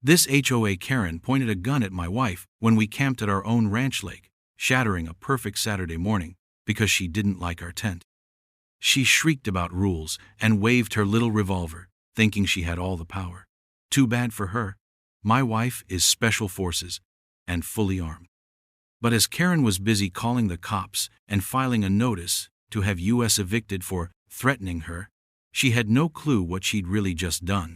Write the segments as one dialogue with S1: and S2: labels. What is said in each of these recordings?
S1: This HOA Karen pointed a gun at my wife when we camped at our own ranch lake, shattering a perfect Saturday morning because she didn't like our tent. She shrieked about rules and waved her little revolver, thinking she had all the power. Too bad for her. My wife is Special Forces and fully armed. But as Karen was busy calling the cops and filing a notice to have US evicted for threatening her, she had no clue what she'd really just done.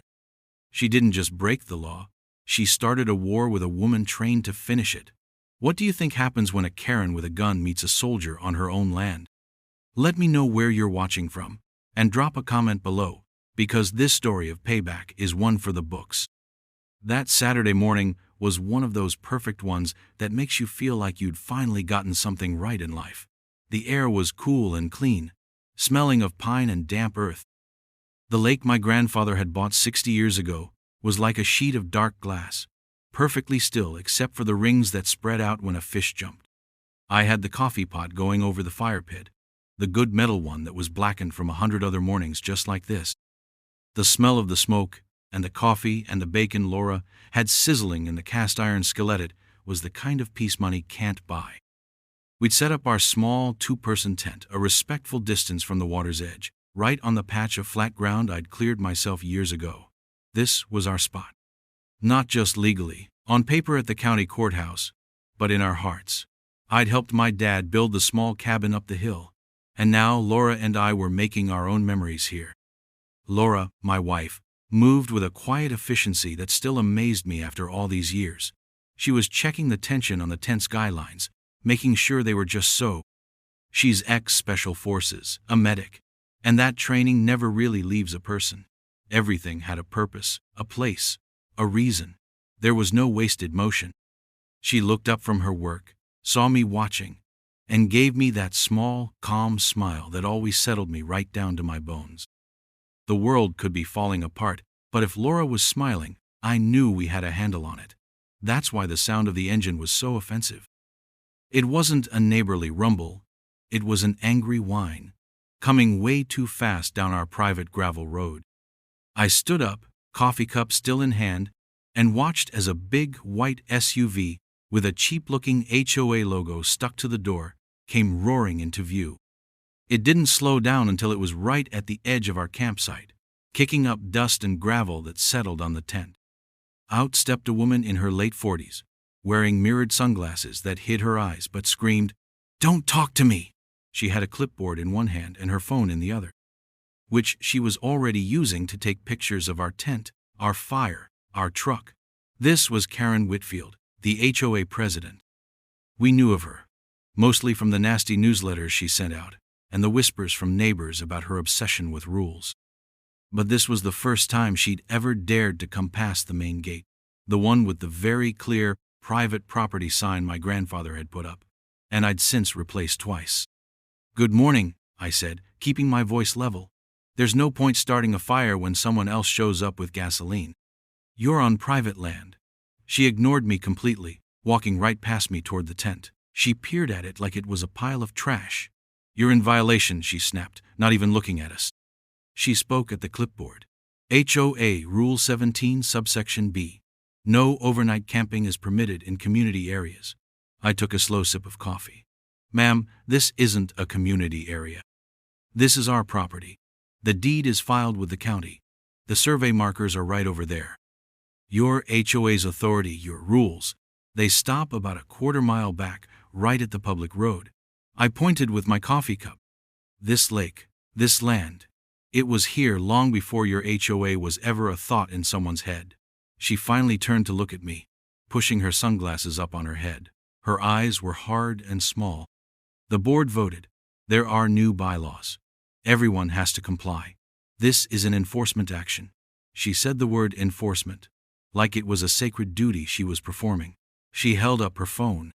S1: She didn't just break the law, she started a war with a woman trained to finish it. What do you think happens when a Karen with a gun meets a soldier on her own land? Let me know where you're watching from, and drop a comment below, because this story of payback is one for the books. That Saturday morning was one of those perfect ones that makes you feel like you'd finally gotten something right in life. The air was cool and clean, smelling of pine and damp earth. The lake my grandfather had bought 60 years ago was like a sheet of dark glass, perfectly still except for the rings that spread out when a fish jumped. I had the coffee pot going over the fire pit, the good metal one that was blackened from 100 other mornings just like this. The smell of the smoke and the coffee and the bacon Laura had sizzling in the cast-iron skillet was the kind of peace money can't buy. We'd set up our small two-person tent a respectful distance from the water's edge, right on the patch of flat ground I'd cleared myself years ago. This was our spot. Not just legally, on paper at the county courthouse, but in our hearts. I'd helped my dad build the small cabin up the hill, and now Laura and I were making our own memories here. Laura, my wife, moved with a quiet efficiency that still amazed me after all these years. She was checking the tension on the tent's guy lines, making sure they were just so. She's ex-Special Forces, a medic, and that training never really leaves a person. Everything had a purpose, a place, a reason. There was no wasted motion. She looked up from her work, saw me watching, and gave me that small, calm smile that always settled me right down to my bones. The world could be falling apart, but if Laura was smiling, I knew we had a handle on it. That's why the sound of the engine was so offensive. It wasn't a neighborly rumble, it was an angry whine, coming way too fast down our private gravel road. I stood up, coffee cup still in hand, and watched as a big white SUV with a cheap-looking HOA logo stuck to the door came roaring into view. It didn't slow down until it was right at the edge of our campsite, kicking up dust and gravel that settled on the tent. Out stepped a woman in her late 40s, wearing mirrored sunglasses that hid her eyes but screamed, "Don't talk to me!" She had a clipboard in one hand and her phone in the other, which she was already using to take pictures of our tent, our fire, our truck. This was Karen Whitfield, the HOA president. We knew of her, mostly from the nasty newsletters she sent out, and the whispers from neighbors about her obsession with rules. But this was the first time she'd ever dared to come past the main gate, the one with the very clear, private property sign my grandfather had put up, and I'd since replaced twice. "Good morning," I said, keeping my voice level. "There's no point starting a fire when someone else shows up with gasoline. You're on private land." She ignored me completely, walking right past me toward the tent. She peered at it like it was a pile of trash. "You're in violation," she snapped, not even looking at us. She spoke at the clipboard. HOA Rule 17 subsection B. No overnight camping is permitted in community areas. I took a slow sip of coffee. "Ma'am, this isn't a community area. This is our property. The deed is filed with the county. The survey markers are right over there. Your HOA's authority, your rules, they stop about a quarter-mile back, right at the public road." I pointed with my coffee cup. "This lake, this land, it was here long before your HOA was ever a thought in someone's head." She finally turned to look at me, pushing her sunglasses up on her head. Her eyes were hard and small. "The board voted. There are new bylaws. Everyone has to comply. This is an enforcement action." She said the word enforcement, like it was a sacred duty she was performing. She held up her phone.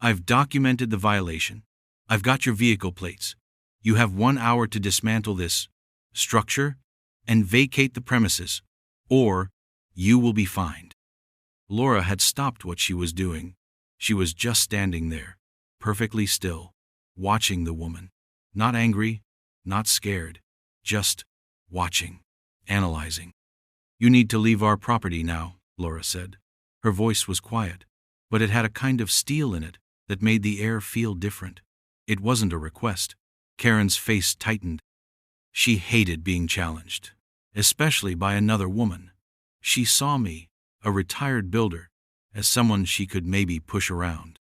S1: "I've documented the violation. I've got your vehicle plates. You have 1 hour to dismantle this structure and vacate the premises, or you will be fined." Laura had stopped what she was doing. She was just standing there, perfectly still, watching the woman. Not angry, not scared, just watching, analyzing. "You need to leave our property now," Laura said. Her voice was quiet, but it had a kind of steel in it that made the air feel different. It wasn't a request. Karen's face tightened. She hated being challenged, especially by another woman. She saw me, a retired builder, as someone she could maybe push around.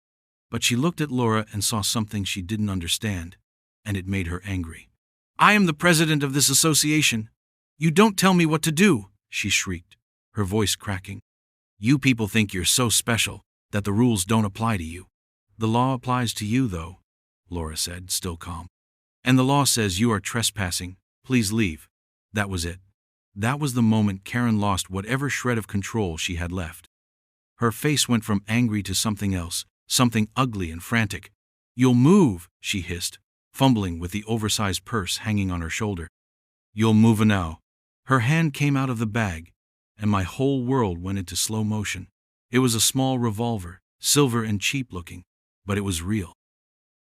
S1: But she looked at Laura and saw something she didn't understand, and it made her angry. "I am the president of this association. You don't tell me what to do," she shrieked, her voice cracking. "You people think you're so special that the rules don't apply to you." "The law applies to you, though," Laura said, still calm. "And the law says you are trespassing. Please leave." That was it. That was the moment Karen lost whatever shred of control she had left. Her face went from angry to something else, something ugly and frantic. "You'll move," she hissed, fumbling with the oversized purse hanging on her shoulder. "You'll move now." Her hand came out of the bag, and my whole world went into slow motion. It was a small revolver, silver and cheap looking, but it was real.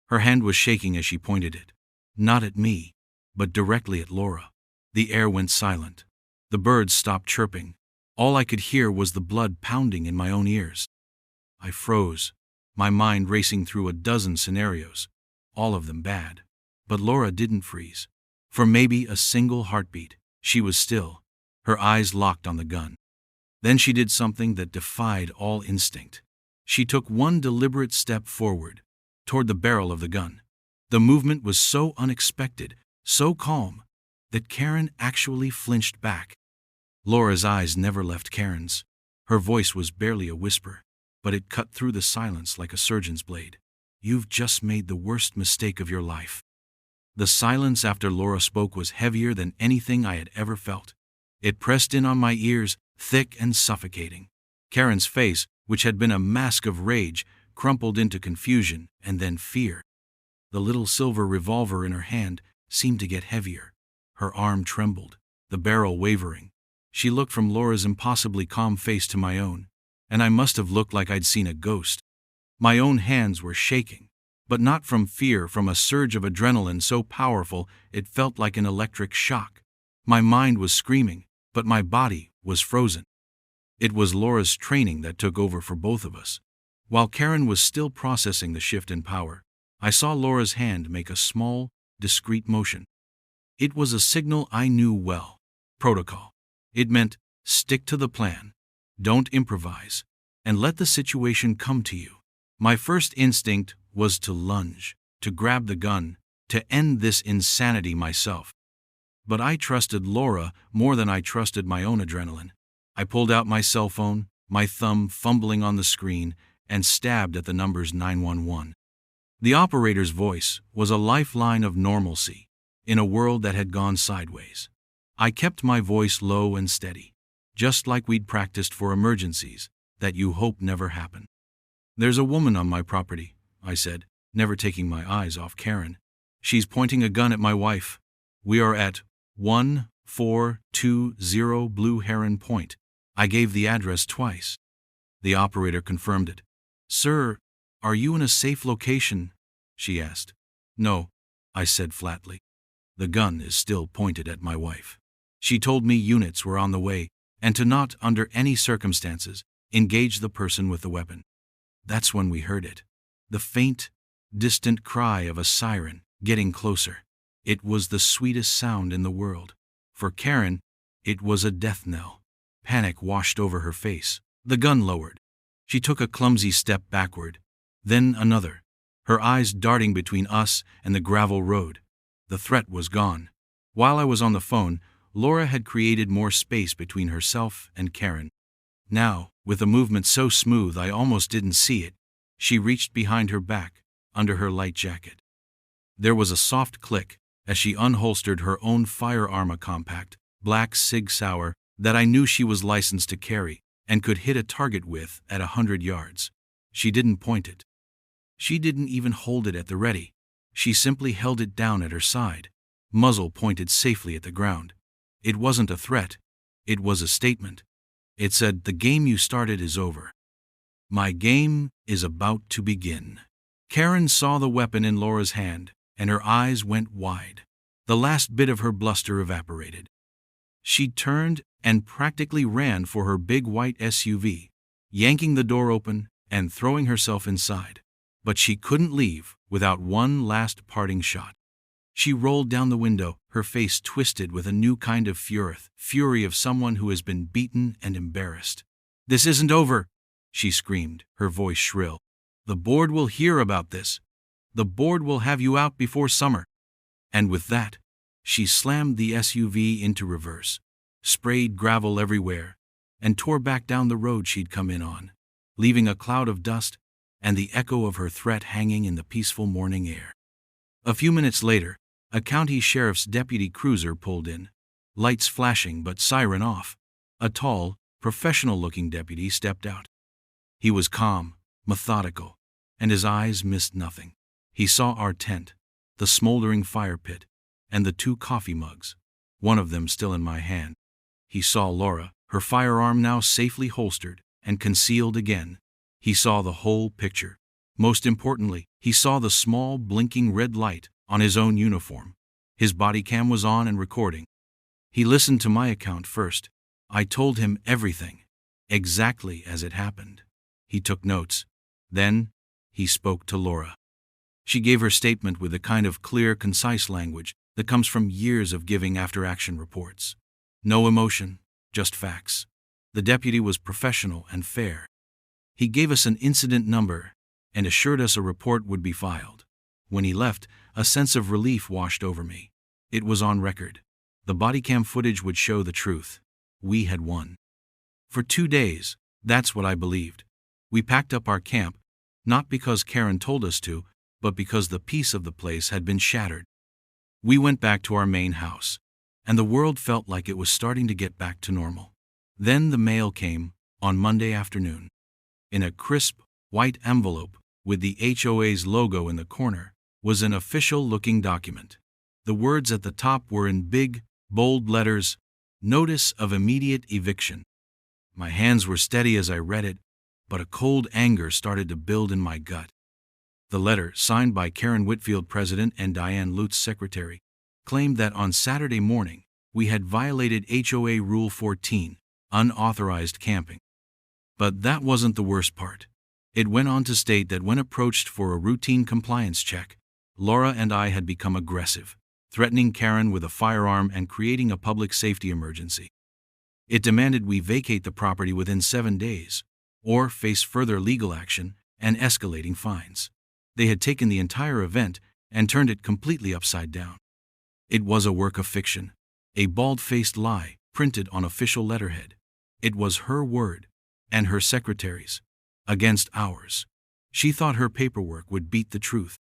S1: Her hand was shaking as she pointed it. Not at me, but directly at Laura. The air went silent. The birds stopped chirping. All I could hear was the blood pounding in my own ears. I froze, my mind racing through a dozen scenarios, all of them bad. But Laura didn't freeze. For maybe a single heartbeat, she was still, her eyes locked on the gun. Then she did something that defied all instinct. She took one deliberate step forward, toward the barrel of the gun. The movement was so unexpected, so calm, that Karen actually flinched back. Laura's eyes never left Karen's. Her voice was barely a whisper, but it cut through the silence like a surgeon's blade. "You've just made the worst mistake of your life." The silence after Laura spoke was heavier than anything I had ever felt. It pressed in on my ears, thick and suffocating. Karen's face, which had been a mask of rage, crumpled into confusion and then fear. The little silver revolver in her hand seemed to get heavier. Her arm trembled, the barrel wavering. She looked from Laura's impossibly calm face to my own, and I must have looked like I'd seen a ghost. My own hands were shaking, but not from fear, from a surge of adrenaline so powerful it felt like an electric shock. My mind was screaming, but my body was frozen. It was Laura's training that took over for both of us. While Karen was still processing the shift in power, I saw Laura's hand make a small, discreet motion. It was a signal I knew well. Protocol. It meant, stick to the plan, don't improvise, and let the situation come to you. My first instinct was to lunge, to grab the gun, to end this insanity myself. But I trusted Laura more than I trusted my own adrenaline. I pulled out my cell phone, my thumb fumbling on the screen, and stabbed at the numbers 911. The operator's voice was a lifeline of normalcy in a world that had gone sideways. I kept my voice low and steady, just like we'd practiced for emergencies that you hope never happen. "There's a woman on my property," I said, never taking my eyes off Karen. "She's pointing a gun at my wife. We are at 1420 Blue Heron Point." I gave the address twice. The operator confirmed it. "Sir, are you in a safe location?" she asked. "No," I said flatly. "The gun is still pointed at my wife." She told me units were on the way, and to not, under any circumstances, engage the person with the weapon. That's when we heard it. The faint, distant cry of a siren, getting closer. It was the sweetest sound in the world. For Karen, it was a death knell. Panic washed over her face. The gun lowered. She took a clumsy step backward, then another, her eyes darting between us and the gravel road. The threat was gone. While I was on the phone, Laura had created more space between herself and Karen. Now, with a movement so smooth I almost didn't see it, she reached behind her back, under her light jacket. There was a soft click as she unholstered her own firearm, a compact, black Sig Sauer that I knew she was licensed to carry and could hit a target with at 100 yards. She didn't point it. She didn't even hold it at the ready. She simply held it down at her side, muzzle pointed safely at the ground. It wasn't a threat. It was a statement. It said, "The game you started is over. My game is about to begin." Karen saw the weapon in Laura's hand, and her eyes went wide. The last bit of her bluster evaporated. She turned and practically ran for her big white SUV, yanking the door open and throwing herself inside. But she couldn't leave without one last parting shot. She rolled down the window, her face twisted with a new kind of fury of someone who has been beaten and embarrassed. "This isn't over," she screamed, her voice shrill. "The board will hear about this. The board will have you out before summer." And with that, she slammed the SUV into reverse, sprayed gravel everywhere, and tore back down the road she'd come in on, leaving a cloud of dust and the echo of her threat hanging in the peaceful morning air. A few minutes later, a county sheriff's deputy cruiser pulled in, lights flashing but siren off. A tall, professional-looking deputy stepped out. He was calm, methodical, and his eyes missed nothing. He saw our tent, the smoldering fire pit, and the 2 coffee mugs, one of them still in my hand. He saw Laura, her firearm now safely holstered and concealed again. He saw the whole picture. Most importantly, he saw the small blinking red light on his own uniform. His body cam was on and recording. He listened to my account first. I told him everything, exactly as it happened. He took notes. Then, he spoke to Laura. She gave her statement with the kind of clear, concise language that comes from years of giving after-action reports. No emotion, just facts. The deputy was professional and fair. He gave us an incident number and assured us a report would be filed. When he left, a sense of relief washed over me. It was on record. The body cam footage would show the truth. We had won. For 2 days, that's what I believed. We packed up our camp, not because Karen told us to, but because the peace of the place had been shattered. We went back to our main house, and the world felt like it was starting to get back to normal. Then the mail came, on Monday afternoon. In a crisp, white envelope, with the HOA's logo in the corner, was an official-looking document. The words at the top were in big, bold letters, "Notice of immediate eviction." My hands were steady as I read it, but a cold anger started to build in my gut. The letter, signed by Karen Whitfield, president, and Diane Lutz, secretary, claimed that on Saturday morning, we had violated HOA Rule 14, unauthorized camping. But that wasn't the worst part. It went on to state that when approached for a routine compliance check, Laura and I had become aggressive, threatening Karen with a firearm and creating a public safety emergency. It demanded we vacate the property within 7 days, or face further legal action and escalating fines. They had taken the entire event and turned it completely upside down. It was a work of fiction, a bald-faced lie printed on official letterhead. It was her word, and her secretary's, against ours. She thought her paperwork would beat the truth.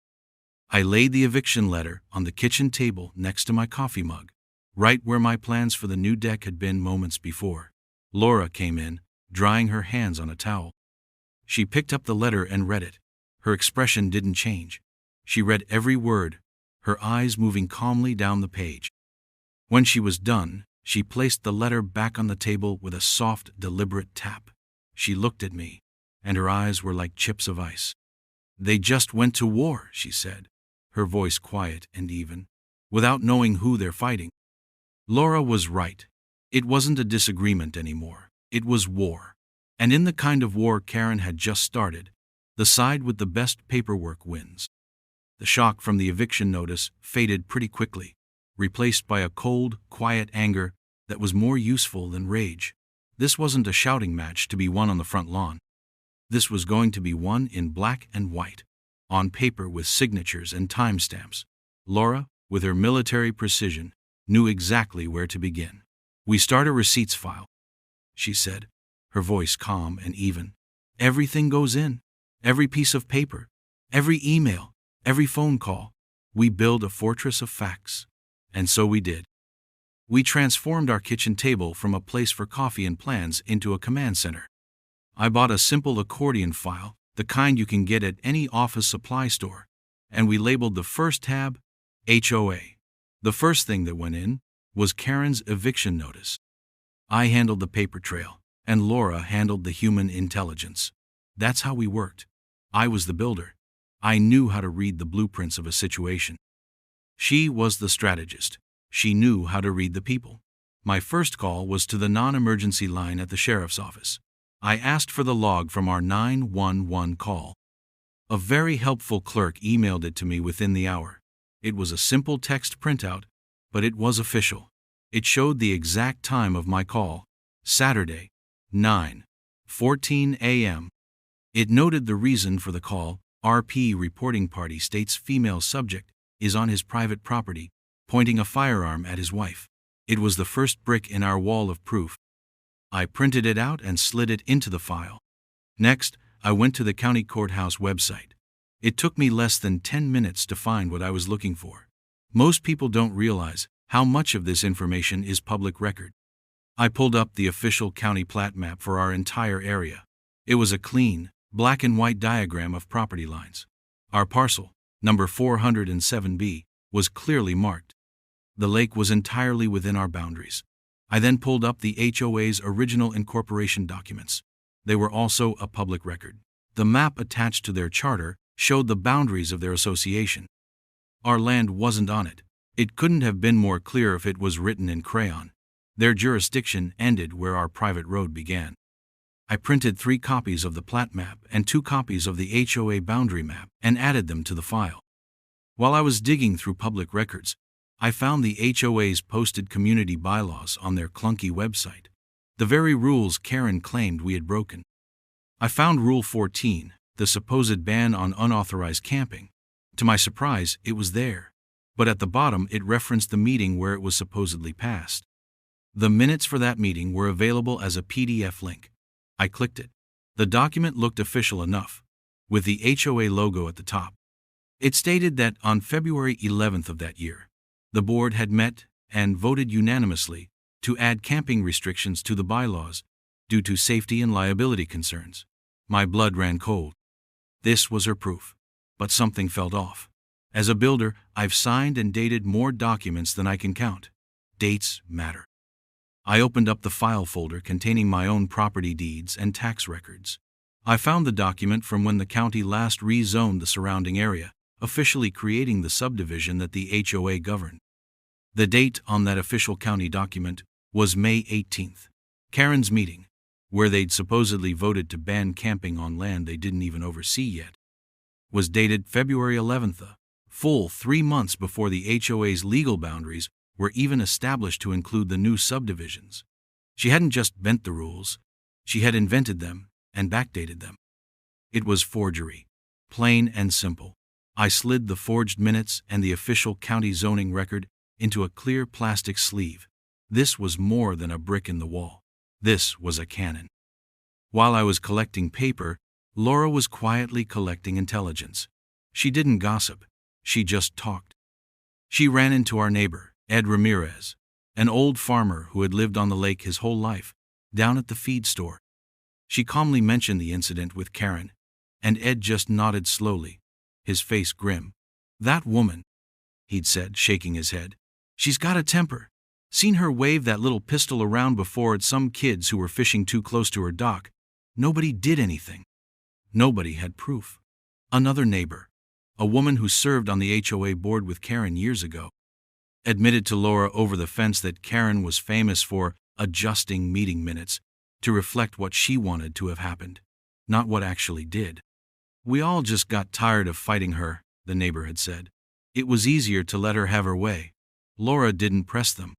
S1: I laid the eviction letter on the kitchen table next to my coffee mug, right where my plans for the new deck had been moments before. Laura came in, drying her hands on a towel. She picked up the letter and read it. Her expression didn't change. She read every word, her eyes moving calmly down the page. When she was done, she placed the letter back on the table with a soft, deliberate tap. She looked at me, and her eyes were like chips of ice. "They just went to war," she said, her voice quiet and even, "without knowing who they're fighting." Laura was right. It wasn't a disagreement anymore. It was war. And in the kind of war Karen had just started, the side with the best paperwork wins. The shock from the eviction notice faded pretty quickly, replaced by a cold, quiet anger that was more useful than rage. This wasn't a shouting match to be won on the front lawn. This was going to be won in black and white, on paper with signatures and timestamps. Laura, with her military precision, knew exactly where to begin. "We start a receipts file," she said, her voice calm and even. "Everything goes in. Every piece of paper, every email, every phone call. We build a fortress of facts." And so we did. We transformed our kitchen table from a place for coffee and plans into a command center. I bought a simple accordion file, the kind you can get at any office supply store, and we labeled the first tab HOA. The first thing that went in was Karen's eviction notice. I handled the paper trail, and Laura handled the human intelligence. That's how we worked. I was the builder. I knew how to read the blueprints of a situation. She was the strategist. She knew how to read the people. My first call was to the non-emergency line at the sheriff's office. I asked for the log from our 911 call. A very helpful clerk emailed it to me within the hour. It was a simple text printout, but it was official. It showed the exact time of my call, Saturday, 9:14 a.m. It noted the reason for the call. RP reporting party states female subject is on his private property, pointing a firearm at his wife. It was the first brick in our wall of proof. I printed it out and slid it into the file. Next, I went to the county courthouse website. It took me less than 10 minutes to find what I was looking for. Most people don't realize how much of this information is public record. I pulled up the official county plat map for our entire area. It was a clean, black and white diagram of property lines. Our parcel, number 407B, was clearly marked. The lake was entirely within our boundaries. I then pulled up the HOA's original incorporation documents. They were also a public record. The map attached to their charter showed the boundaries of their association. Our land wasn't on it. It couldn't have been more clear if it was written in crayon. Their jurisdiction ended where our private road began. I printed 3 copies of the plat map and 2 copies of the HOA boundary map and added them to the file. While I was digging through public records, I found the HOA's posted community bylaws on their clunky website, the very rules Karen claimed we had broken. I found Rule 14, the supposed ban on unauthorized camping. To my surprise, it was there, but at the bottom it referenced the meeting where it was supposedly passed. The minutes for that meeting were available as a PDF link. I clicked it. The document looked official enough, with the HOA logo at the top. It stated that on February 11th of that year, the board had met and voted unanimously to add camping restrictions to the bylaws due to safety and liability concerns. My blood ran cold. This was her proof, but something felt off. As a builder, I've signed and dated more documents than I can count. Dates matter. I opened up the file folder containing my own property deeds and tax records. I found the document from when the county last rezoned the surrounding area, officially creating the subdivision that the HOA governed. The date on that official county document was May 18th, Karen's meeting, where they'd supposedly voted to ban camping on land they didn't even oversee yet, was dated February 11th, a full 3 months before the HOA's legal boundaries were even established to include the new subdivisions. She hadn't just bent the rules, she had invented them and backdated them. It was forgery, plain and simple. I slid the forged minutes and the official county zoning record into a clear plastic sleeve. This was more than a brick in the wall. This was a cannon. While I was collecting paper, Laura was quietly collecting intelligence. She didn't gossip, she just talked. She ran into our neighbor, Ed Ramirez, an old farmer who had lived on the lake his whole life, down at the feed store. She calmly mentioned the incident with Karen, and Ed just nodded slowly, his face grim. "That woman," he'd said, shaking his head. "She's got a temper. Seen her wave that little pistol around before at some kids who were fishing too close to her dock. Nobody did anything. Nobody had proof." Another neighbor, a woman who served on the HOA board with Karen years ago, admitted to Laura over the fence that Karen was famous for adjusting meeting minutes to reflect what she wanted to have happened, not what actually did. "We all just got tired of fighting her," the neighbor had said. "It was easier to let her have her way." Laura didn't press them.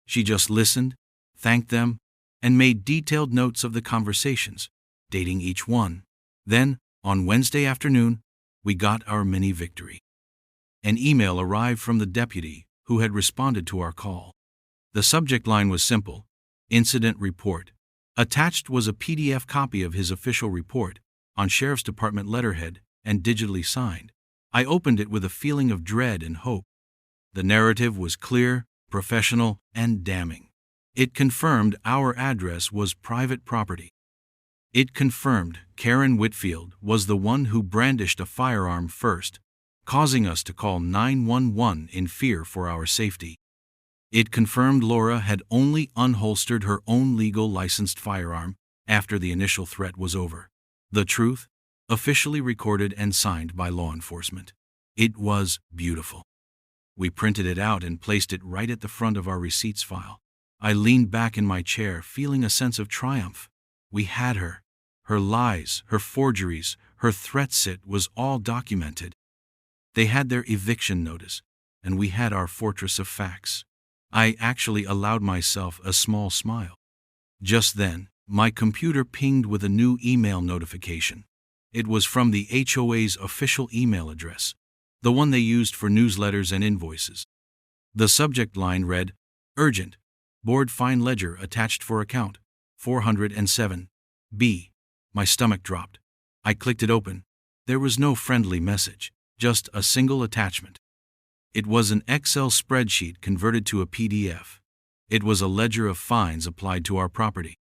S1: She just listened, thanked them, and made detailed notes of the conversations, dating each one. Then, on Wednesday afternoon, we got our mini victory. An email arrived from the deputy who had responded to our call. The subject line was simple: Incident Report. Attached was a PDF copy of his official report, on Sheriff's Department letterhead and digitally signed. I opened it with a feeling of dread and hope. The narrative was clear, professional, and damning. It confirmed our address was private property. It confirmed Karen Whitfield was the one who brandished a firearm first, causing us to call 911 in fear for our safety. It confirmed Laura had only unholstered her own legal licensed firearm after the initial threat was over. The truth, officially recorded and signed by law enforcement. It was beautiful. We printed it out and placed it right at the front of our receipts file. I leaned back in my chair, feeling a sense of triumph. We had her. Her lies, her forgeries, her threats, it was all documented. They had their eviction notice, and we had our fortress of facts. I actually allowed myself a small smile. Just then, my computer pinged with a new email notification. It was from the HOA's official email address, the one they used for newsletters and invoices. The subject line read, "Urgent. Board fine ledger attached for account 407 B." My stomach dropped. I clicked it open. There was no friendly message, just a single attachment. It was an Excel spreadsheet converted to a PDF. It was a ledger of fines applied to our property.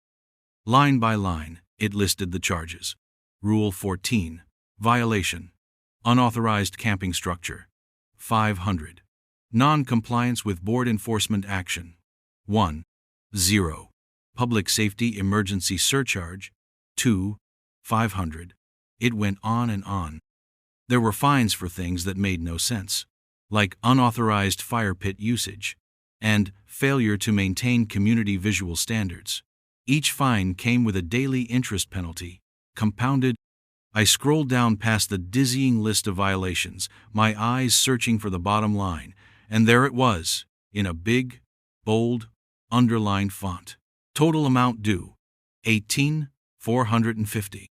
S1: Line by line, it listed the charges. Rule 14. Violation. Unauthorized camping structure. 500. Non-compliance with board enforcement action. 1. 0. Public safety emergency surcharge. 2. 500. It went on and on. There were fines for things that made no sense, like unauthorized fire pit usage and failure to maintain community visual standards. Each fine came with a daily interest penalty, compounded. I scrolled down past the dizzying list of violations, my eyes searching for the bottom line, and there it was, in a big, bold, underlined font. Total amount due, $18,450.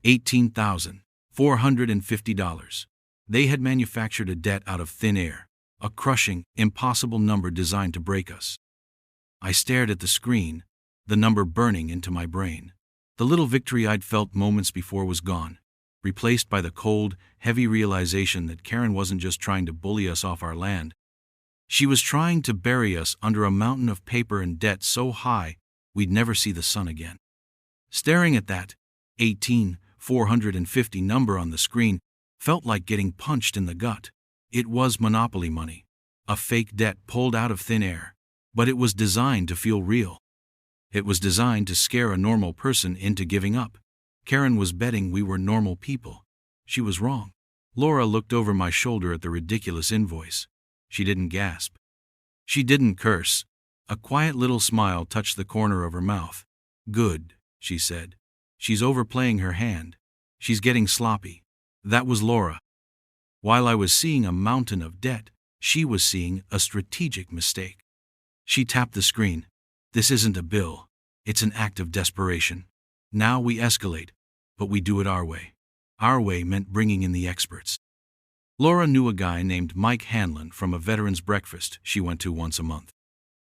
S1: $18,450. They had manufactured a debt out of thin air, a crushing, impossible number designed to break us. I stared at the screen, the number burning into my brain. The little victory I'd felt moments before was gone, replaced by the cold, heavy realization that Karen wasn't just trying to bully us off our land. She was trying to bury us under a mountain of paper and debt so high we'd never see the sun again. Staring at that 18,450 number on the screen felt like getting punched in the gut. It was monopoly money, a fake debt pulled out of thin air, but it was designed to feel real. It was designed to scare a normal person into giving up. Karen was betting we were normal people. She was wrong. Laura looked over my shoulder at the ridiculous invoice. She didn't gasp. She didn't curse. A quiet little smile touched the corner of her mouth. "Good," she said. "She's overplaying her hand. She's getting sloppy." That was Laura. While I was seeing a mountain of debt, she was seeing a strategic mistake. She tapped the screen. "This isn't a bill. It's an act of desperation. Now we escalate, but we do it our way." Our way meant bringing in the experts. Laura knew a guy named Mike Hanlon from a veterans breakfast she went to once a month.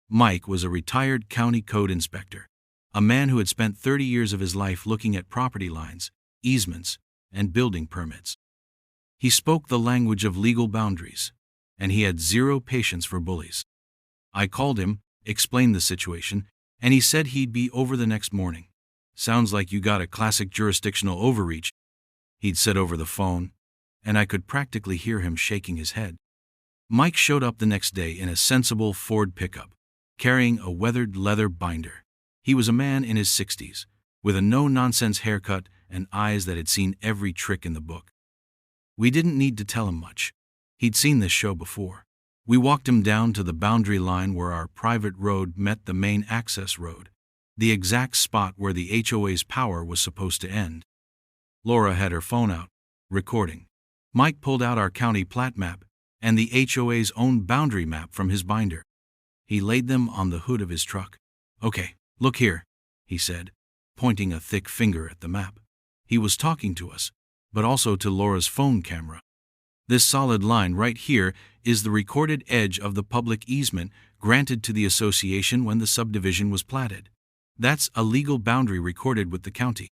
S1: Mike was a retired county code inspector, a man who had spent 30 years of his life looking at property lines, easements, and building permits. He spoke the language of legal boundaries, and he had zero patience for bullies. I called him, explained the situation, and he said he'd be over the next morning. "Sounds like you got a classic jurisdictional overreach," he'd said over the phone, and I could practically hear him shaking his head. Mike showed up the next day in a sensible Ford pickup, carrying a weathered leather binder. He was a man in his 60s, with a no-nonsense haircut and eyes that had seen every trick in the book. We didn't need to tell him much. He'd seen this show before. We walked him down to the boundary line where our private road met the main access road, the exact spot where the HOA's power was supposed to end. Laura had her phone out, recording. Mike pulled out our county plat map and the HOA's own boundary map from his binder. He laid them on the hood of his truck. "Okay, look here," he said, pointing a thick finger at the map. He was talking to us, but also to Laura's phone camera. "This solid line right here is the recorded edge of the public easement granted to the association when the subdivision was platted. That's a legal boundary recorded with the county.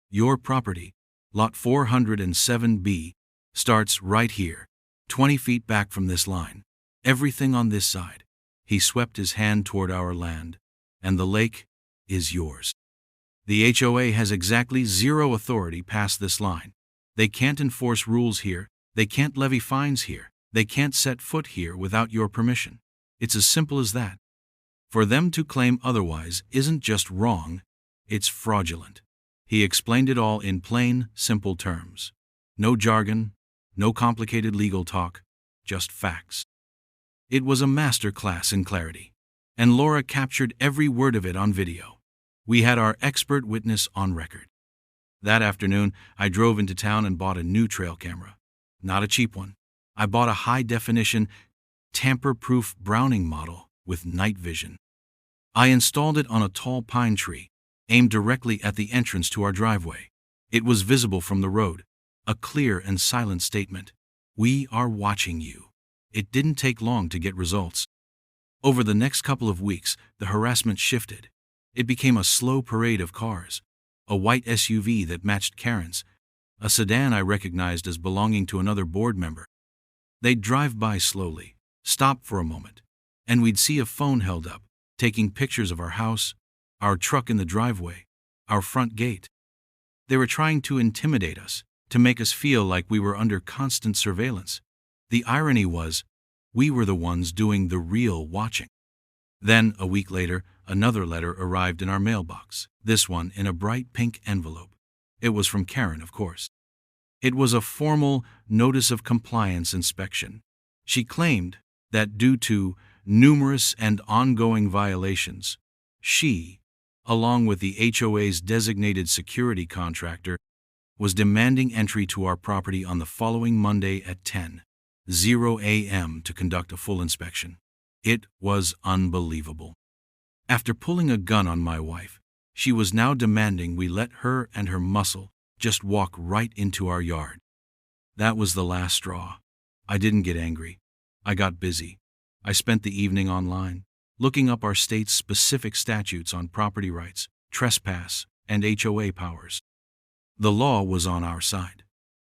S1: Your property, lot 407B, starts right here, 20 feet back from this line. Everything on this side," he swept his hand toward our land, "and the lake is yours. The HOA has exactly zero authority past this line. They can't enforce rules here, they can't levy fines here, they can't set foot here without your permission. It's as simple as that. For them to claim otherwise isn't just wrong, it's fraudulent." He explained it all in plain, simple terms. No jargon, no complicated legal talk, just facts. It was a master class in clarity. and Laura captured every word of it on video. We had our expert witness on record. That afternoon, I drove into town and bought a new trail camera. Not a cheap one. I bought a high-definition, tamper-proof Browning model with night vision. I installed it on a tall pine tree, aimed directly at the entrance to our driveway. It was visible from the road, a clear and silent statement. We are watching you. It didn't take long to get results. Over the next couple of weeks, the harassment shifted. It became a slow parade of cars. A white SUV that matched Karen's, a sedan I recognized as belonging to another board member. They'd drive by slowly, stop for a moment, and we'd see a phone held up, taking pictures of our house, our truck in the driveway, our front gate. They were trying to intimidate us, to make us feel like we were under constant surveillance. The irony was, we were the ones doing the real watching. Then, a week later, another letter arrived in our mailbox, this one in a bright pink envelope. It was from Karen, of course. It was a formal notice of compliance inspection. She claimed that due to numerous and ongoing violations, she, along with the HOA's designated security contractor, was demanding entry to our property on the following Monday at 10:00 a.m. to conduct a full inspection. It was unbelievable. After pulling a gun on my wife, she was now demanding we let her and her muscle just walk right into our yard. That was the last straw. I didn't get angry. I got busy. I spent the evening online, looking up our state's specific statutes on property rights, trespass, and HOA powers. The law was on our side.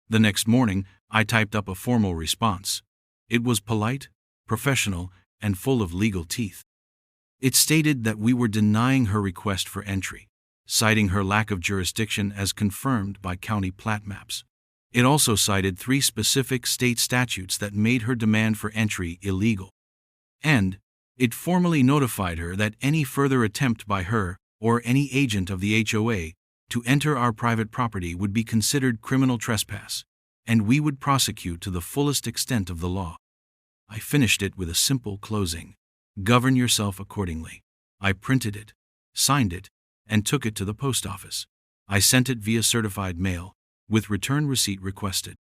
S1: The next morning, I typed up a formal response. It was polite, professional, and full of legal teeth. It stated that we were denying her request for entry, citing her lack of jurisdiction as confirmed by county plat maps. It also cited 3 specific state statutes that made her demand for entry illegal. And it formally notified her that any further attempt by her or any agent of the HOA to enter our private property would be considered criminal trespass, and we would prosecute to the fullest extent of the law. I finished it with a simple closing. Govern yourself accordingly. I printed it, signed it, and took it to the post office. I sent it via certified mail, with return receipt requested.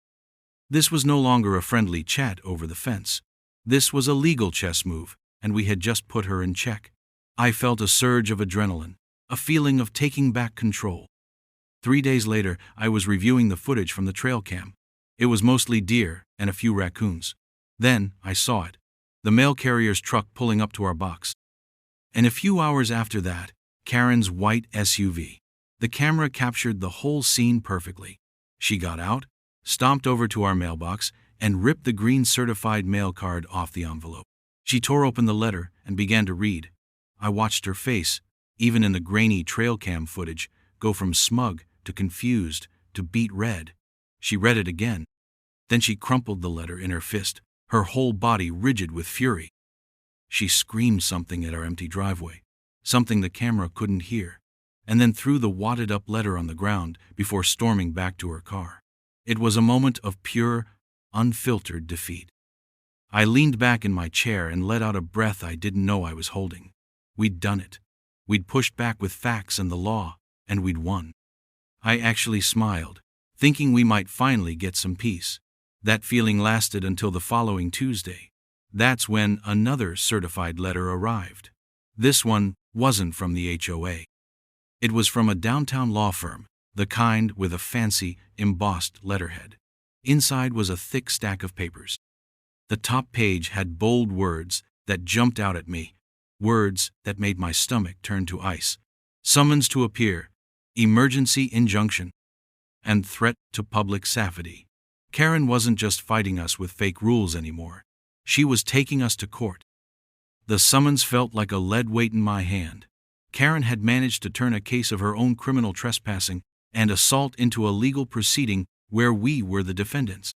S1: This was no longer a friendly chat over the fence. This was a legal chess move, and we had just put her in check. I felt a surge of adrenaline, a feeling of taking back control. 3 days later, I was reviewing the footage from the trail cam. It was mostly deer and a few raccoons. Then, I saw it. The mail carrier's truck pulling up to our box. And a few hours after that, Karen's white SUV. The camera captured the whole scene perfectly. She got out, stomped over to our mailbox, and ripped the green certified mail card off the envelope. She tore open the letter and began to read. I watched her face, even in the grainy trail cam footage, go from smug to confused to beet red. She read it again. Then she crumpled the letter in her fist, her whole body rigid with fury. She screamed something at our empty driveway, something the camera couldn't hear, and then threw the wadded-up letter on the ground before storming back to her car. It was a moment of pure, unfiltered defeat. I leaned back in my chair and let out a breath I didn't know I was holding. We'd done it. We'd pushed back with facts and the law, and we'd won. I actually smiled, thinking we might finally get some peace. That feeling lasted until the following Tuesday. That's when another certified letter arrived. This one wasn't from the HOA. It was from a downtown law firm, the kind with a fancy, embossed letterhead. Inside was a thick stack of papers. The top page had bold words that jumped out at me, words that made my stomach turn to ice. Summons to appear, emergency injunction, and threat to public safety. Karen wasn't just fighting us with fake rules anymore. She was taking us to court. The summons felt like a lead weight in my hand. Karen had managed to turn a case of her own criminal trespassing and assault into a legal proceeding where we were the defendants.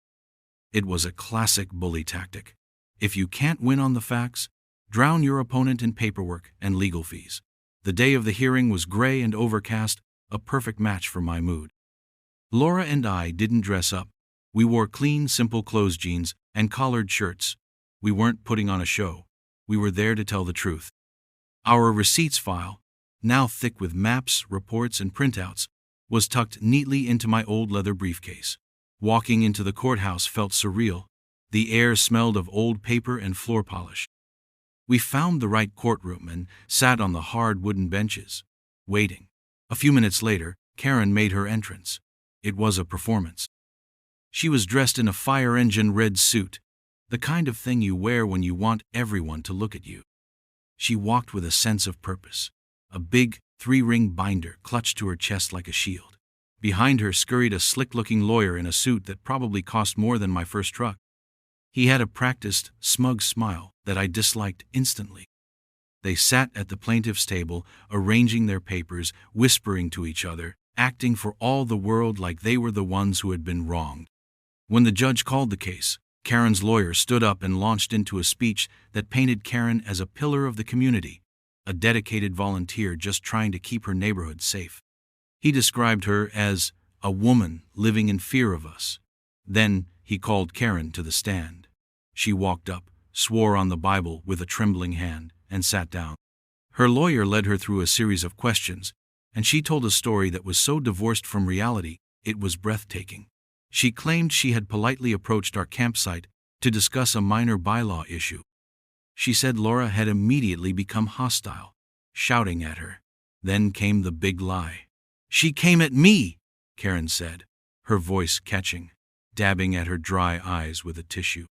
S1: It was a classic bully tactic. If you can't win on the facts, drown your opponent in paperwork and legal fees. The day of the hearing was gray and overcast, a perfect match for my mood. Laura and I didn't dress up. We wore clean, simple clothes, jeans, and collared shirts. We weren't putting on a show. We were there to tell the truth. Our receipts file, now thick with maps, reports, and printouts, was tucked neatly into my old leather briefcase. Walking into the courthouse felt surreal. The air smelled of old paper and floor polish. We found the right courtroom and sat on the hard wooden benches, waiting. A few minutes later, Karen made her entrance. It was a performance. She was dressed in a fire engine red suit, the kind of thing you wear when you want everyone to look at you. She walked with a sense of purpose, a big 3-ring binder clutched to her chest like a shield. Behind her scurried a slick-looking lawyer in a suit that probably cost more than my first truck. He had a practiced, smug smile that I disliked instantly. They sat at the plaintiff's table, arranging their papers, whispering to each other, acting for all the world like they were the ones who had been wronged. When the judge called the case, Karen's lawyer stood up and launched into a speech that painted Karen as a pillar of the community, a dedicated volunteer just trying to keep her neighborhood safe. He described her as a woman living in fear of us. Then he called Karen to the stand. She walked up, swore on the Bible with a trembling hand, and sat down. Her lawyer led her through a series of questions, and she told a story that was so divorced from reality, it was breathtaking. She claimed she had politely approached our campsite to discuss a minor bylaw issue. She said Laura had immediately become hostile, shouting at her. Then came the big lie. "She came at me," Karen said, her voice catching, dabbing at her dry eyes with a tissue.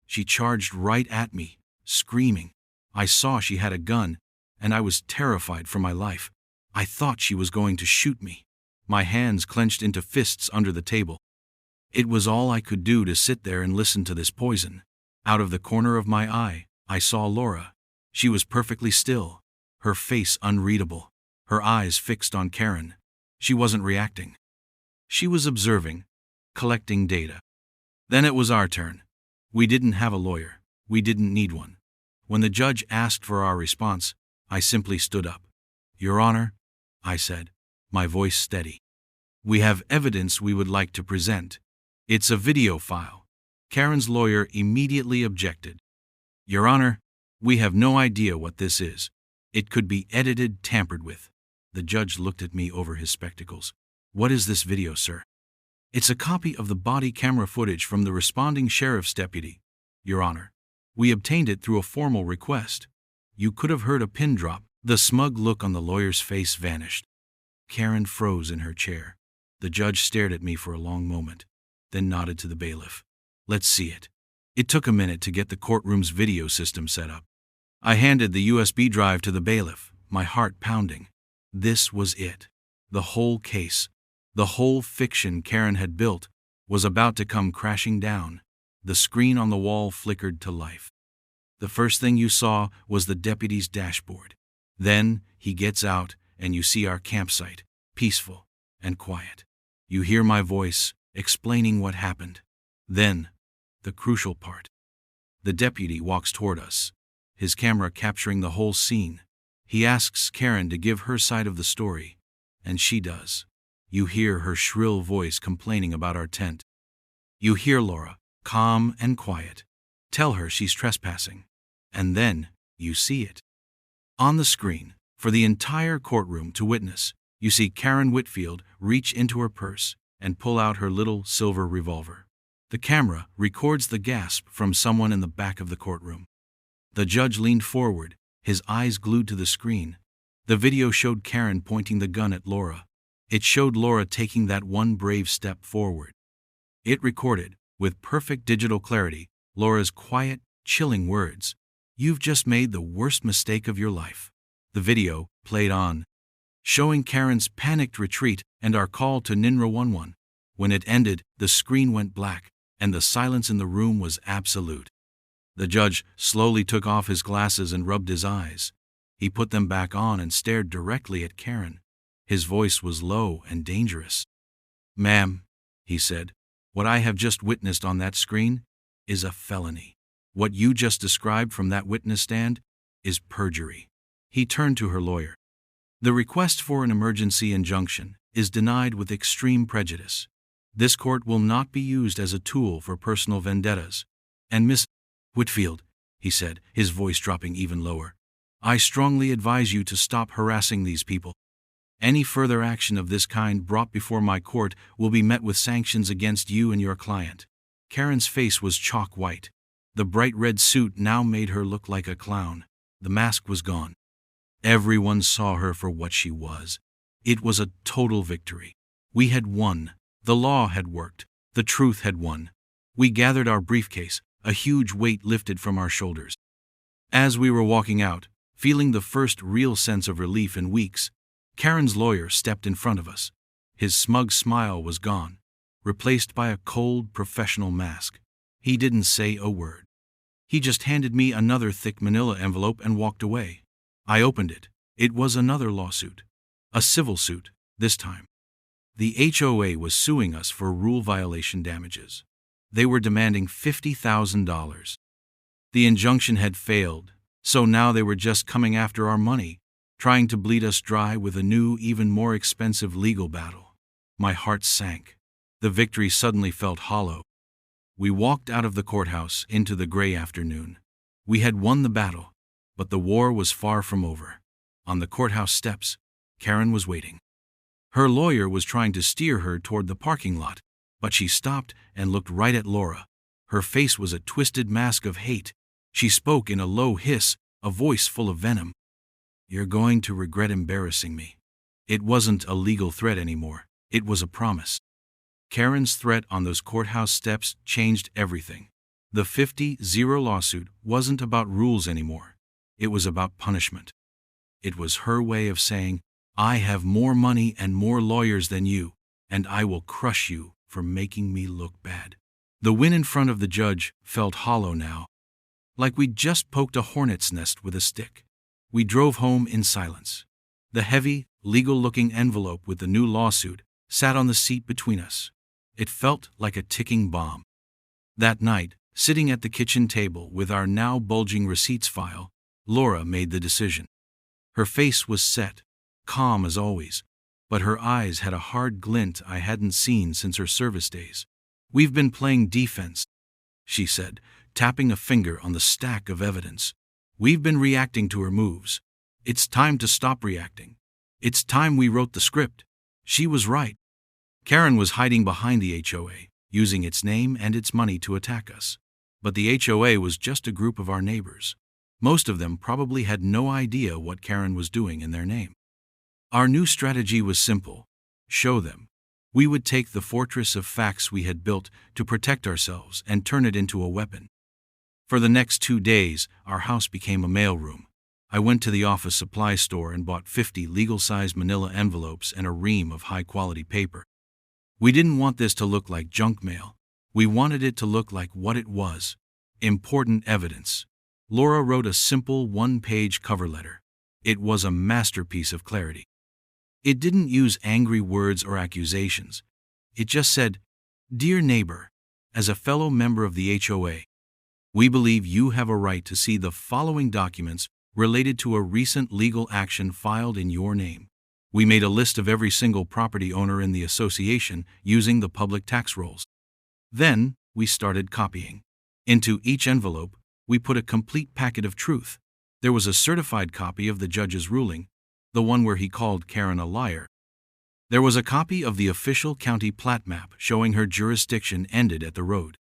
S1: She charged right at me, screaming. I saw she had a gun, and I was terrified for my life. I thought she was going to shoot me. My hands clenched into fists under the table. It was all I could do to sit there and listen to this poison. Out of the corner of my eye, I saw Laura. She was perfectly still, her face unreadable, her eyes fixed on Karen. She wasn't reacting. She was observing, collecting data. Then it was our turn. We didn't have a lawyer. We didn't need one. When the judge asked for our response, I simply stood up. "Your Honor," I said, my voice steady. "We have evidence we would like to present. It's a video file." Karen's lawyer immediately objected. "Your Honor, we have no idea what this is. It could be edited, tampered with." The judge looked at me over his spectacles. "What is this video, sir?" "It's a copy of the body camera footage from the responding sheriff's deputy, Your Honor. We obtained it through a formal request. You could have heard a pin drop." The smug look on the lawyer's face vanished. Karen froze in her chair. The judge stared at me for a long moment, then nodded to the bailiff. "Let's see it." It took a minute to get the courtroom's video system set up. I handed the USB drive to the bailiff, my heart pounding. This was it. The whole case, the whole fiction Karen had built, was about to come crashing down. The screen on the wall flickered to life. The first thing you saw was the deputy's dashboard. Then he gets out, and you see our campsite, peaceful and quiet. You hear my voice, explaining what happened. Then, the crucial part. The deputy walks toward us, his camera capturing the whole scene. He asks Karen to give her side of the story, and she does. You hear her shrill voice complaining about our tent. You hear Laura, calm and quiet, tell her she's trespassing. And then, you see it. On the screen, for the entire courtroom to witness, you see Karen Whitfield reach into her purse and pull out her little silver revolver. The camera records the gasp from someone in the back of the courtroom. The judge leaned forward, his eyes glued to the screen. The video showed Karen pointing the gun at Laura. It showed Laura taking that one brave step forward. It recorded, with perfect digital clarity, Laura's quiet, chilling words. "You've just made the worst mistake of your life." The video played on, showing Karen's panicked retreat and our call to 911. When it ended, the screen went black, and the silence in the room was absolute. The judge slowly took off his glasses and rubbed his eyes. He put them back on and stared directly at Karen. His voice was low and dangerous. "Ma'am," he said, "what I have just witnessed on that screen is a felony. What you just described from that witness stand is perjury." He turned to her lawyer. "The request for an emergency injunction is denied with extreme prejudice. This court will not be used as a tool for personal vendettas. And Miss Whitfield," he said, his voice dropping even lower, I strongly advise you to stop harassing these people. Any further action of this kind brought before my court will be met with sanctions against you and your client." Karen's face was chalk white. The bright red suit now made her look like a clown. The mask was gone. Everyone saw her for what she was. It was a total victory. We had won. The law had worked. The truth had won. We gathered our briefcase, a huge weight lifted from our shoulders. As we were walking out, feeling the first real sense of relief in weeks, Karen's lawyer stepped in front of us. His smug smile was gone, replaced by a cold, professional mask. He didn't say a word. He just handed me another thick manila envelope and walked away. I opened it. It was another lawsuit. A civil suit, this time. The HOA was suing us for rule violation damages. They were demanding $50,000. The injunction had failed, so now they were just coming after our money, trying to bleed us dry with a new, even more expensive legal battle. My heart sank. The victory suddenly felt hollow. We walked out of the courthouse into the gray afternoon. We had won the battle, but the war was far from over. On the courthouse steps, Karen was waiting. Her lawyer was trying to steer her toward the parking lot, but she stopped and looked right at Laura. Her face was a twisted mask of hate. She spoke in a low hiss, a voice full of venom. "You're going to regret embarrassing me." It wasn't a legal threat anymore. It was a promise. Karen's threat on those courthouse steps changed everything. The 50-0 lawsuit wasn't about rules anymore. It was about punishment. It was her way of saying, "I have more money and more lawyers than you, and I will crush you for making me look bad." The win in front of the judge felt hollow now, like we'd just poked a hornet's nest with a stick. We drove home in silence. The heavy, legal-looking envelope with the new lawsuit sat on the seat between us. It felt like a ticking bomb. That night, sitting at the kitchen table with our now bulging receipts file, Laura made the decision. Her face was set, calm as always, but her eyes had a hard glint I hadn't seen since her service days. "We've been playing defense," she said, tapping a finger on the stack of evidence. "We've been reacting to her moves. It's time to stop reacting. It's time we wrote the script." She was right. Karen was hiding behind the HOA, using its name and its money to attack us. But the HOA was just a group of our neighbors. Most of them probably had no idea what Karen was doing in their name. Our new strategy was simple. Show them. We would take the fortress of facts we had built to protect ourselves and turn it into a weapon. For the next 2 days, our house became a mailroom. I went to the office supply store and bought 50 legal-sized manila envelopes and a ream of high-quality paper. We didn't want this to look like junk mail. We wanted it to look like what it was: important evidence. Laura wrote a simple 1-page cover letter. It was a masterpiece of clarity. It didn't use angry words or accusations. It just said, "Dear neighbor, as a fellow member of the HOA, we believe you have a right to see the following documents related to a recent legal action filed in your name." We made a list of every single property owner in the association using the public tax rolls. Then, we started copying. Into each envelope, we put a complete packet of truth. There was a certified copy of the judge's ruling, the one where he called Karen a liar. There was a copy of the official county plat map showing her jurisdiction ended at the road.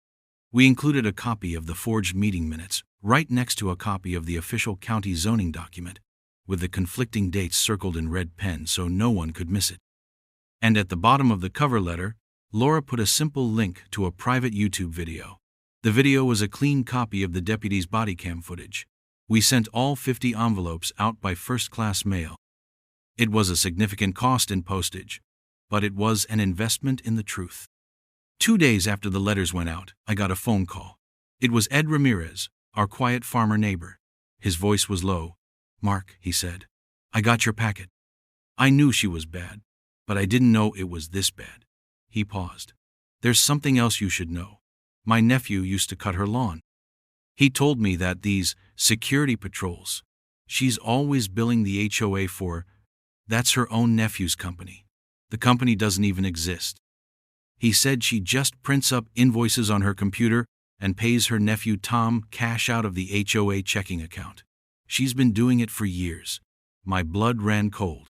S1: We included a copy of the forged meeting minutes, right next to a copy of the official county zoning document, with the conflicting dates circled in red pen so no one could miss it. And at the bottom of the cover letter, Laura put a simple link to a private YouTube video. The video was a clean copy of the deputy's body cam footage. We sent all 50 envelopes out by first-class mail. It was a significant cost in postage, but it was an investment in the truth. 2 days after the letters went out, I got a phone call. It was Ed Ramirez, our quiet farmer neighbor. His voice was low. "Mark," he said, "I got your packet." I knew she was bad, but I didn't know it was this bad. He paused. "There's something else you should know. My nephew used to cut her lawn. He told me that these security patrols she's always billing the HOA for, that's her own nephew's company. The company doesn't even exist. He said she just prints up invoices on her computer and pays her nephew Tom cash out of the HOA checking account. She's been doing it for years. My blood ran cold.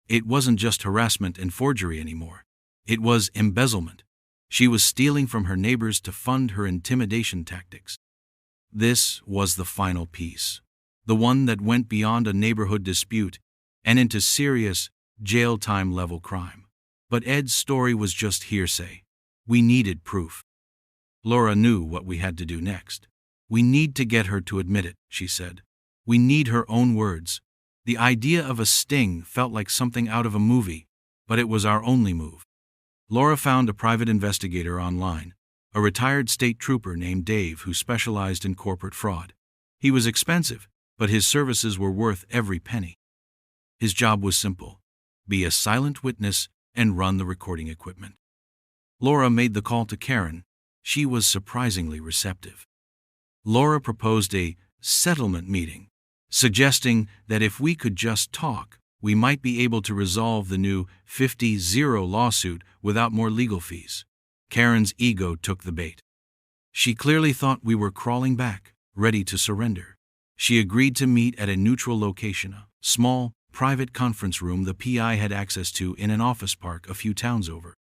S1: It wasn't just harassment and forgery anymore. It was embezzlement. She was stealing from her neighbors to fund her intimidation tactics. This was the final piece. The one that went beyond a neighborhood dispute and into serious, jail time level crime. But Ed's story was just hearsay. We needed proof. Laura knew what we had to do next. We need to get her to admit it, she said. We need her own words. The idea of a sting felt like something out of a movie, but it was our only move. Laura found a private investigator online, a retired state trooper named Dave who specialized in corporate fraud. He was expensive, but his services were worth every penny. His job was simple: be a silent witness and run the recording equipment. Laura made the call to Karen. She was surprisingly receptive. Laura proposed a settlement meeting, suggesting that if we could just talk, we might be able to resolve the new 50-0 lawsuit without more legal fees. Karen's ego took the bait. She clearly thought we were crawling back, ready to surrender. She agreed to meet at a neutral location, a small, private conference room the PI had access to in an office park a few towns over.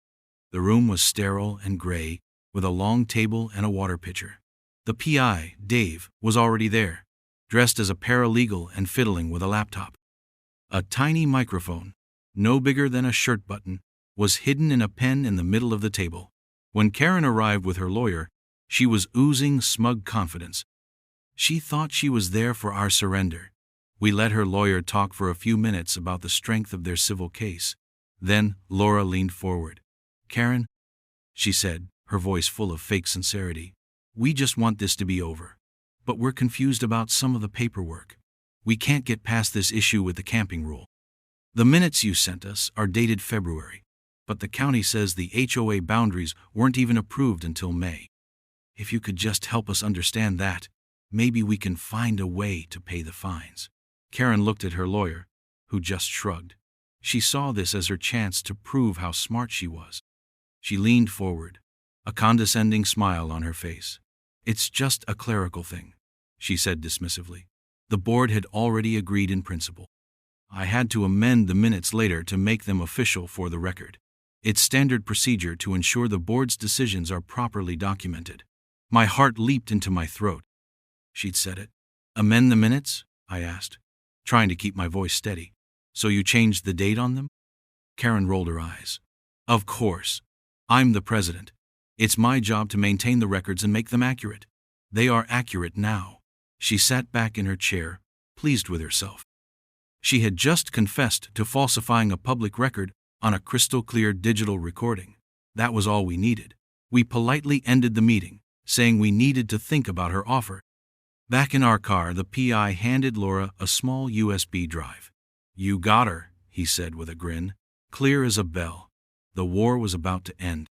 S1: The room was sterile and gray, with a long table and a water pitcher. The PI, Dave, was already there, dressed as a paralegal and fiddling with a laptop. A tiny microphone, no bigger than a shirt button, was hidden in a pen in the middle of the table. When Karen arrived with her lawyer, she was oozing smug confidence. She thought she was there for our surrender. We let her lawyer talk for a few minutes about the strength of their civil case. Then Laura leaned forward. "Karen," she said, her voice full of fake sincerity, "we just want this to be over. But we're confused about some of the paperwork. We can't get past this issue with the camping rule. The minutes you sent us are dated February, but the county says the HOA boundaries weren't even approved until May. If you could just help us understand that, maybe we can find a way to pay the fines." Karen looked at her lawyer, who just shrugged. She saw this as her chance to prove how smart she was. She leaned forward, a condescending smile on her face. "It's just a clerical thing," she said dismissively. The board had already agreed in principle. I had to amend the minutes later to make them official for the record. It's standard procedure to ensure the board's decisions are properly documented. My heart leaped into my throat. She'd said it. "Amend the minutes?" I asked, trying to keep my voice steady. "So you changed the date on them?" Karen rolled her eyes. "Of course. I'm the president. It's my job to maintain the records and make them accurate. They are accurate now." She sat back in her chair, pleased with herself. She had just confessed to falsifying a public record on a crystal-clear digital recording. That was all we needed. We politely ended the meeting, saying we needed to think about her offer. Back in our car, the PI handed Laura a small USB drive. "You got her," he said with a grin, clear as a bell. The war was about to end.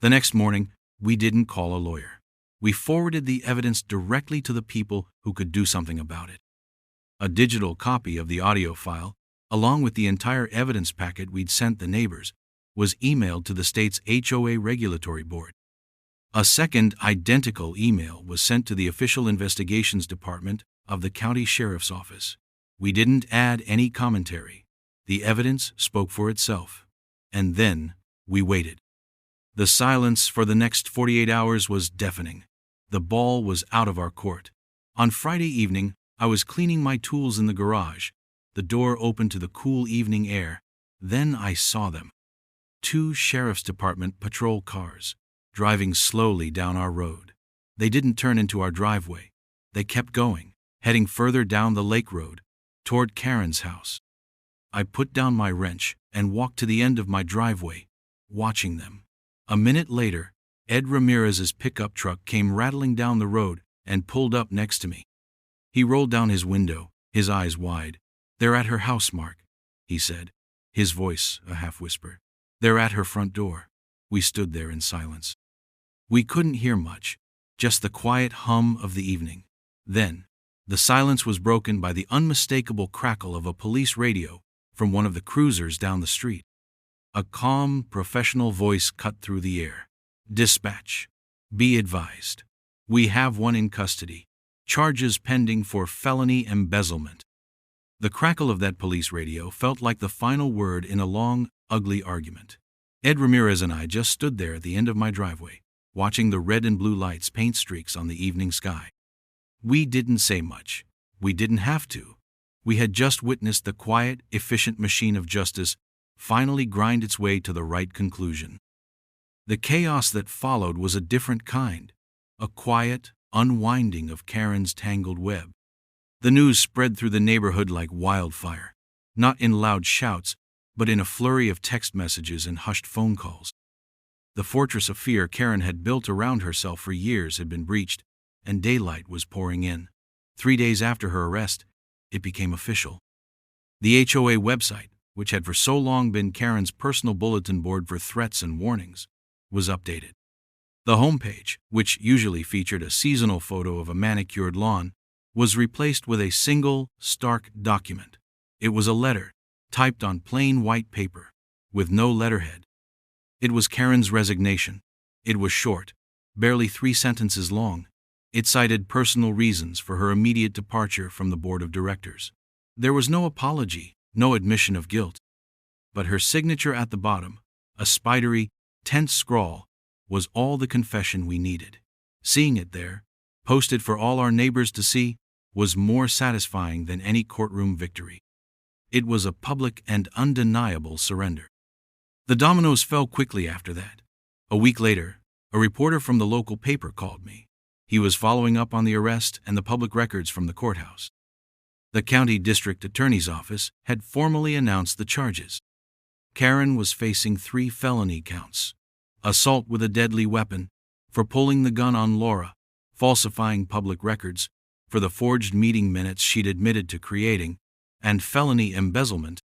S1: The next morning, we didn't call a lawyer. We forwarded the evidence directly to the people who could do something about it. A digital copy of the audio file, along with the entire evidence packet we'd sent the neighbors, was emailed to the state's HOA regulatory board. A second identical email was sent to the official investigations department of the county sheriff's office. We didn't add any commentary. The evidence spoke for itself. And then we waited. The silence for the next 48 hours was deafening. The ball was out of our court. On Friday evening, I was cleaning my tools in the garage. The door opened to the cool evening air. Then I saw them. 2 sheriff's department patrol cars, driving slowly down our road. They didn't turn into our driveway. They kept going, heading further down the lake road, toward Karen's house. I put down my wrench and walked to the end of my driveway, watching them. A minute later, Ed Ramirez's pickup truck came rattling down the road and pulled up next to me. He rolled down his window, his eyes wide. "They're at her house, Mark," he said, his voice a half-whisper. "They're at her front door." We stood there in silence. We couldn't hear much, just the quiet hum of the evening. Then, the silence was broken by the unmistakable crackle of a police radio from one of the cruisers down the street. A calm, professional voice cut through the air. "Dispatch. Be advised. We have one in custody. charges pending for felony embezzlement. The crackle of that police radio felt like the final word in a long, ugly argument. Ed Ramirez and I just stood there at the end of my driveway, watching the red and blue lights paint streaks on the evening sky. We didn't say much. We didn't have to. We had just witnessed the quiet, efficient machine of justice finally grind its way to the right conclusion. The chaos that followed was a different kind, a quiet, unwinding of Karen's tangled web. The news spread through the neighborhood like wildfire, not in loud shouts, but in a flurry of text messages and hushed phone calls. The fortress of fear Karen had built around herself for years had been breached, and daylight was pouring in. 3 days after her arrest, it became official. The HOA website, which had for so long been Karen's personal bulletin board for threats and warnings, was updated. The homepage, which usually featured a seasonal photo of a manicured lawn, was replaced with a single, stark document. It was a letter, typed on plain white paper, with no letterhead. It was Karen's resignation. It was short, barely 3 sentences long. It cited personal reasons for her immediate departure from the board of directors. There was no apology, no admission of guilt. But her signature at the bottom, a spidery, tense scrawl, was all the confession we needed. Seeing it there, posted for all our neighbors to see, was more satisfying than any courtroom victory. It was a public and undeniable surrender. The dominoes fell quickly after that. A week later, a reporter from the local paper called me. He was following up on the arrest and the public records from the courthouse. The county district attorney's office had formally announced the charges. Karen was facing 3 felony counts: assault with a deadly weapon, for pulling the gun on Laura, falsifying public records, for the forged meeting minutes she'd admitted to creating, and felony embezzlement,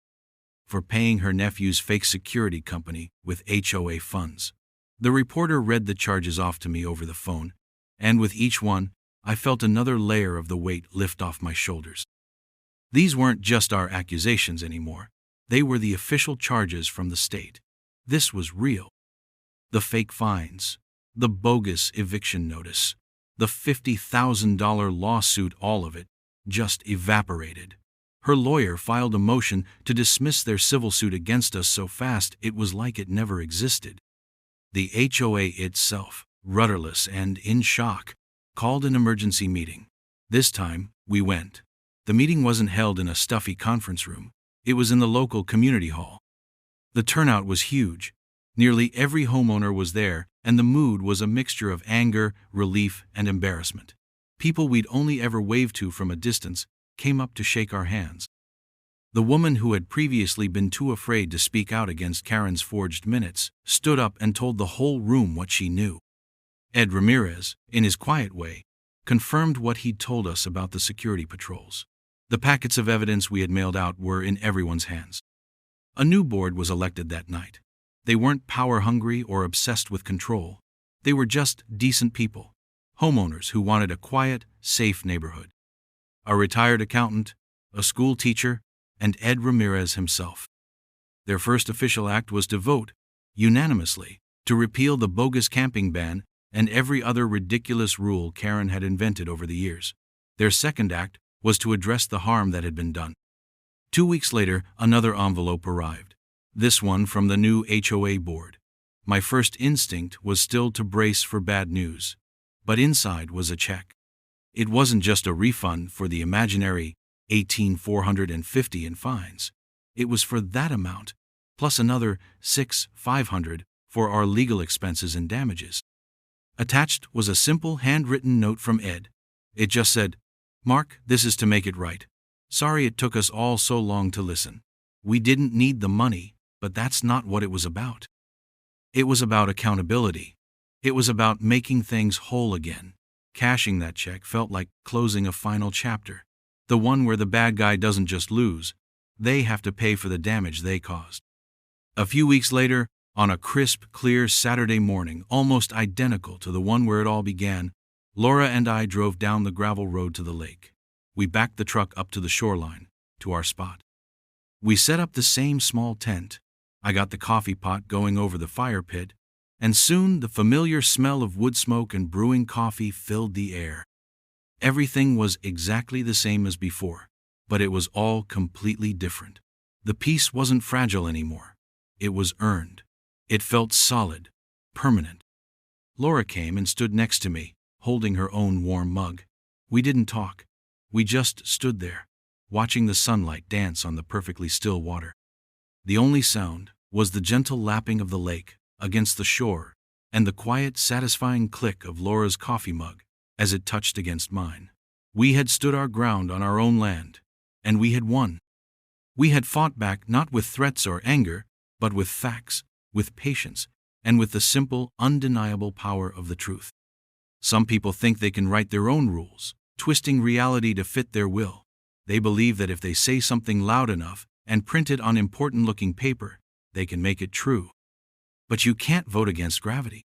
S1: for paying her nephew's fake security company with HOA funds. The reporter read the charges off to me over the phone, and with each one, I felt another layer of the weight lift off my shoulders. These weren't just our accusations anymore. They were the official charges from the state. This was real. The fake fines, the bogus eviction notice, the $50,000 lawsuit, all of it just evaporated. Her lawyer filed a motion to dismiss their civil suit against us so fast it was like it never existed. The HOA itself, rudderless and in shock, called an emergency meeting. This time, we went. The meeting wasn't held in a stuffy conference room. It was in the local community hall. The turnout was huge. Nearly every homeowner was there, and the mood was a mixture of anger, relief, and embarrassment. People we'd only ever waved to from a distance came up to shake our hands. The woman who had previously been too afraid to speak out against Karen's forged minutes stood up and told the whole room what she knew. Ed Ramirez, in his quiet way, confirmed what he'd told us about the security patrols. The packets of evidence we had mailed out were in everyone's hands. A new board was elected that night. They weren't power-hungry or obsessed with control. They were just decent people, homeowners who wanted a quiet, safe neighborhood. A retired accountant, a school teacher, and Ed Ramirez himself. Their first official act was to vote, unanimously, to repeal the bogus camping ban and every other ridiculous rule Karen had invented over the years. Their second act was to address the harm that had been done. 2 weeks later, another envelope arrived. This one from the new HOA board. My first instinct was still to brace for bad news, but inside was a check. It wasn't just a refund for the imaginary $18,450 in fines. It was for that amount, plus another $6,500 for our legal expenses and damages. Attached was a simple handwritten note from Ed. It just said, "Mark, this is to make it right. Sorry it took us all so long to listen. We didn't need the money, but that's not what it was about." It was about accountability. It was about making things whole again. Cashing that check felt like closing a final chapter, the one where the bad guy doesn't just lose, they have to pay for the damage they caused. A few weeks later, on a crisp, clear Saturday morning, almost identical to the one where it all began, Laura and I drove down the gravel road to the lake. We backed the truck up to the shoreline, to our spot. We set up the same small tent. I got the coffee pot going over the fire pit, and soon the familiar smell of wood smoke and brewing coffee filled the air. Everything was exactly the same as before, but it was all completely different. The peace wasn't fragile anymore. It was earned. It felt solid, permanent. Laura came and stood next to me, holding her own warm mug. We didn't talk. We just stood there, watching the sunlight dance on the perfectly still water. The only sound was the gentle lapping of the lake against the shore and the quiet, satisfying click of Laura's coffee mug as it touched against mine. We had stood our ground on our own land, and we had won. We had fought back not with threats or anger, but with facts, with patience, and with the simple, undeniable power of the truth. Some people think they can write their own rules, twisting reality to fit their will. They believe that if they say something loud enough and print it on important-looking paper, they can make it true. But you can't vote against gravity.